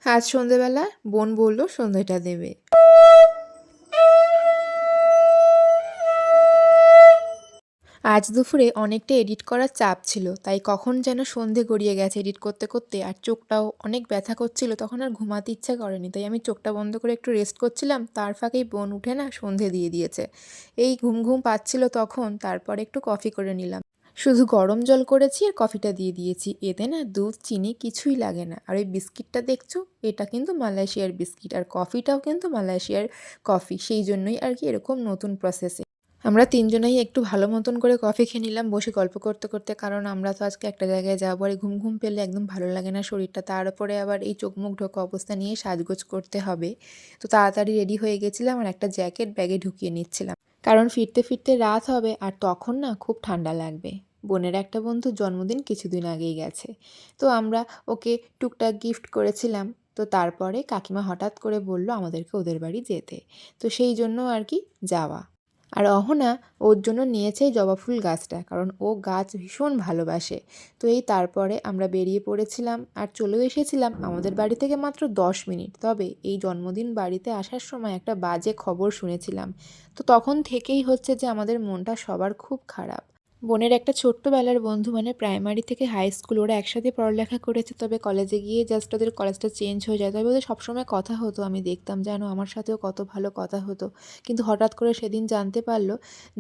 আজ সন্ধেবেলা বোন বলল সন্ধেটা দেবে। আজ দুপুরে অনেকটা এডিট করার চাপ ছিল, তাই কখন যেন সন্ধে গড়িয়ে গেছে এডিট করতে করতে, আর চোখটাও অনেক ব্যথা করছিল। তখন আর ঘুমাতে ইচ্ছা করেনি, তাই আমি চোখটা বন্ধ করে একটু রেস্ট করছিলাম। তার ফাঁকেই বোন উঠে না সন্ধে দিয়ে দিয়েছে। এই ঘুম ঘুম পাচ্ছিল তখন, তারপরে একটু কফি করে নিলাম। শুধু গরম জল করেছি আর কফিটা দিয়ে দিয়েছি। এতে না দুধ চিনি কিছুই লাগে না। আর ওই বিস্কিটটা দেখছো, এটা কিন্তু মালয়েশিয়ার বিস্কিট, আর কফিটাও কিন্তু মালয়েশিয়ার কফি। সেই জন্যই আর কি এরকম নতুন প্রসেসে আমরা তিনজনেই একটু ভালো মতন করে কফি খেয়ে নিলাম বসে গল্প করতে করতে। কারণ আমরা তো আজকে একটা জায়গায় যাবো, আর ঘুম ঘুম পেলে একদম ভালো লাগে না শরীরটা। তার উপরে আবার এই চোখ মুখ ঢোকা অবস্থা নিয়ে সাজগোজ করতে হবে। তো তাড়াতাড়ি রেডি হয়ে গেছিলাম আর একটা জ্যাকেট ব্যাগে ঢুকিয়ে নিচ্ছিলাম, কারণ ফিরতে ফিরতে রাত হবে আর তখন না খুব ঠান্ডা লাগবে। বোনের একটা বন্ধুর জন্মদিন কিছুদিন আগেই গেছে, তো আমরা ওকে টুকটাক গিফট করেছিলাম। তো তারপরে কাকিমা হঠাৎ করে বলল আমাদেরকে ওদের বাড়ি যেতে, তো সেই জন্য আর কি যাওয়া। আর অহনা ওর জন্য নিয়েছে এই জবা ফুল গাছটা, কারণ ও গাছ ভীষণ ভালোবাসে। তো এই তারপরে আমরা বেরিয়ে পড়েছিলাম আর চলেও এসেছিলাম আমাদের বাড়ি থেকে মাত্র 10 মিনিট। তবে এই জন্মদিন বাড়িতে আসার সময় একটা বাজে খবর শুনেছিলাম। তো তখন থেকেই হচ্ছে যে আমাদের মনটা সবার খুব খারাপ। বোনের একটা ছোট্টবেলার বন্ধু, মানে প্রাইমারি থেকে হাই স্কুল ওরা একসাথে পড়ালেখা করেছে, তবে কলেজে গিয়ে জাস্ট ওদের কলেজটা চেঞ্জ হয়ে যায়। তবে ওদের সবসময় কথা হতো, আমি দেখতাম যেন আমার সাথেও কত ভালো কথা হতো। কিন্তু হঠাৎ করে সেদিন জানতে পারলো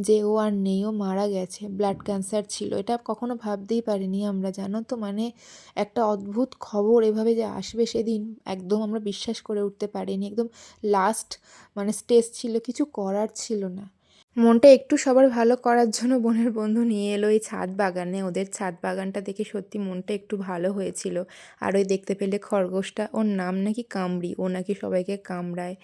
যে ও আর নেই, ও মারা গেছে। ব্লাড ক্যান্সার ছিল, এটা কখনো ভাবতেই পারিনি আমরা, জানো তো। মানে একটা অদ্ভুত খবর এভাবে যে আসবে সেদিন, একদম আমরা বিশ্বাস করে উঠতে পারিনি। একদম লাস্ট মানে স্টেজ ছিল, কিছু করার ছিল না। মনটা একটু সবার ভালো করার জন্য বোনের বন্ধু নিয়ে এলো এই ছাদ বাগানে। ওদের ছাদ বাগানটা দেখে সত্যি মনটা একটু ভালো হয়েছিল। আর ওই দেখতে পেলে খরগোশটা, ওর নাম নাকি কামড়ি, ও নাকি সবাইকে কামড়ায়।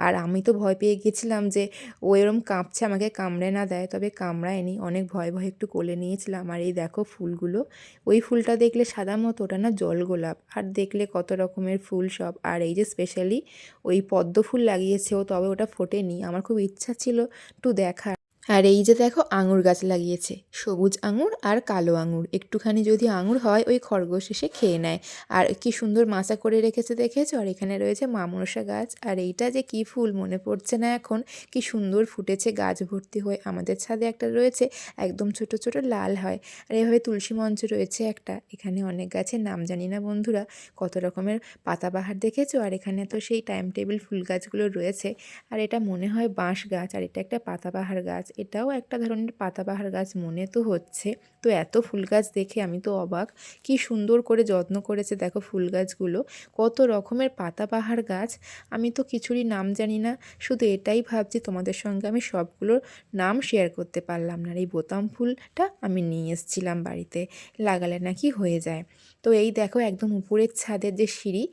আর আমি তো ভয় পেয়ে গেছিলাম যে ও এরম কাঁপছে, আমাকে কামড়ে না দেয়। তবে কামড়ায়নি, অনেক ভয় ভয় একটু কোলে নিয়েছিলাম। আর এই দেখো ফুলগুলো, ওই ফুলটা দেখলে সাদা মতো, ওটা না জল গোলাপ। আর দেখলে কত রকমের ফুল সব। আর এই যে স্পেশালি ওই পদ্ম ফুল লাগিয়েছে ও, তবে ওটা ফোটেনি। আমার খুব ইচ্ছা ছিল একটু দেখার। আর এই যে দেখো আঙুর গাছ লাগিয়েছে, সবুজ আঙুর আর কালো আঙুর। একটুখানি যদি আঙুর হয় ওই খরগোশ এসে খেয়ে নেয়। আর কি সুন্দর মাচা করে রেখেছে দেখেছো। আর এখানে রয়েছে মা মনসা গাছ। আর এইটা যে কি ফুল মনে পড়ছে না এখন, কি সুন্দর ফুটেছে গাছ ভর্তি হয়ে। আমাদের ছাদে একটা রয়েছে একদম ছোট ছোট লাল হয়। আর এভাবে তুলসী মঞ্চ রয়েছে একটা। এখানে অনেক গাছের নাম জানি না বন্ধুরা, কত রকমের পাতাবাহার দেখেছো। আর এখানে তো সেই টাইম টেবিল ফুল গাছগুলো রয়েছে। আর এটা মনে হয় বাঁশ গাছ, আর এটা একটা পাতাবাহার গাছ, এটাও একটা ধরনের পাতাবাহার গাছ মনে তো হচ্ছে। তো এত ফুল গাছ দেখে আমি তো অবাক, কি সুন্দর করে যত্ন করেছে দেখো ফুল গাছগুলো। কত রকমের পাতাবাহার গাছ, আমি তো কিছুরই নাম জানি না। শুধু এটাই ভাবছি তোমাদের সঙ্গে আমি সবগুলোর নাম শেয়ার করতে পারলাম না। আর এই বোতাম ফুলটা আমি নিয়ে এসেছিলাম বাড়িতে, লাগালে নাকি হয়ে যায়। তো এই দেখো একদম উপরের ছাদের যে সিঁড়ি,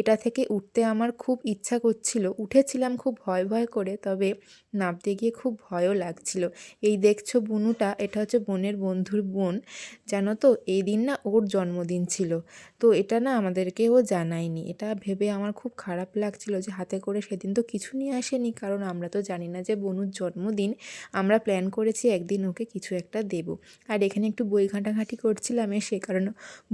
এটা থেকে উঠতে আমার খুব ইচ্ছা করছিল। উঠেছিলাম খুব ভয় ভয় করে, তবে নামতে গিয়ে খুব ভয়ও লাগছিল। এই দেখছো বুনুটা, এটা হচ্ছে বোনের বন্ধুর বোন। জানো তো এই দিন না ওর জন্মদিন ছিল। তো এটা না আমাদেরকেও জানায়নি। এটা ভেবে আমার খুব খারাপ লাগছিল যে হাতে করে সেদিন তো কিছু নিয়ে আসেনি, কারণ আমরা তো জানি না যে বনুর জন্মদিন। আমরা প্ল্যান করেছি একদিন ওকে কিছু একটা দেব। আর এখানে একটু বই ঘাঁটাঘাঁটি করছিলাম এসে, কারণ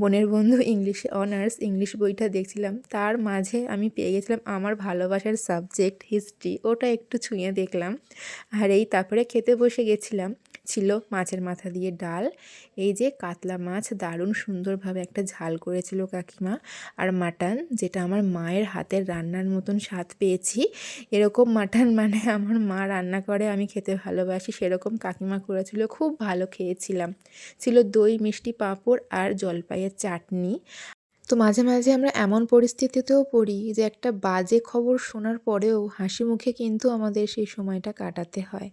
বোনের বন্ধু ইংলিশে অনার্স, ইংলিশ বইটা দেখছিলাম। তার মাঝে আমি পেয়ে গেছিলাম আমার ভালোবাসার সাবজেক্ট হিস্ট্রি, ওটা একটু ছুঁয়ে দেখলাম। আর এই তারপরে খেতে বসে গেছিলাম। ছিল মাছের মাথা দিয়ে ডাল, এই যে কাতলা মাছ দারুণ সুন্দরভাবে একটা ঝাল করেছিল কাকিমা, আর মাটন, যেটা আমার মায়ের হাতের রান্নার মতন স্বাদ পেয়েছি। এরকম মাটন মানে আমার মা রান্না করে আমি খেতে ভালোবাসি, সেরকম কাকিমা করেছিল, খুব ভালো খেয়েছিলাম। ছিল দই, মিষ্টি, পাঁপড় আর জলপাইয়ের চাটনি। তো মাঝে মাঝে আমরা এমন পরিস্থিতিতেও পড়ি যে একটা বাজে খবর শোনার পরেও হাসি মুখে কিন্তু আমাদের সেই সময়টা কাটাতে হয়।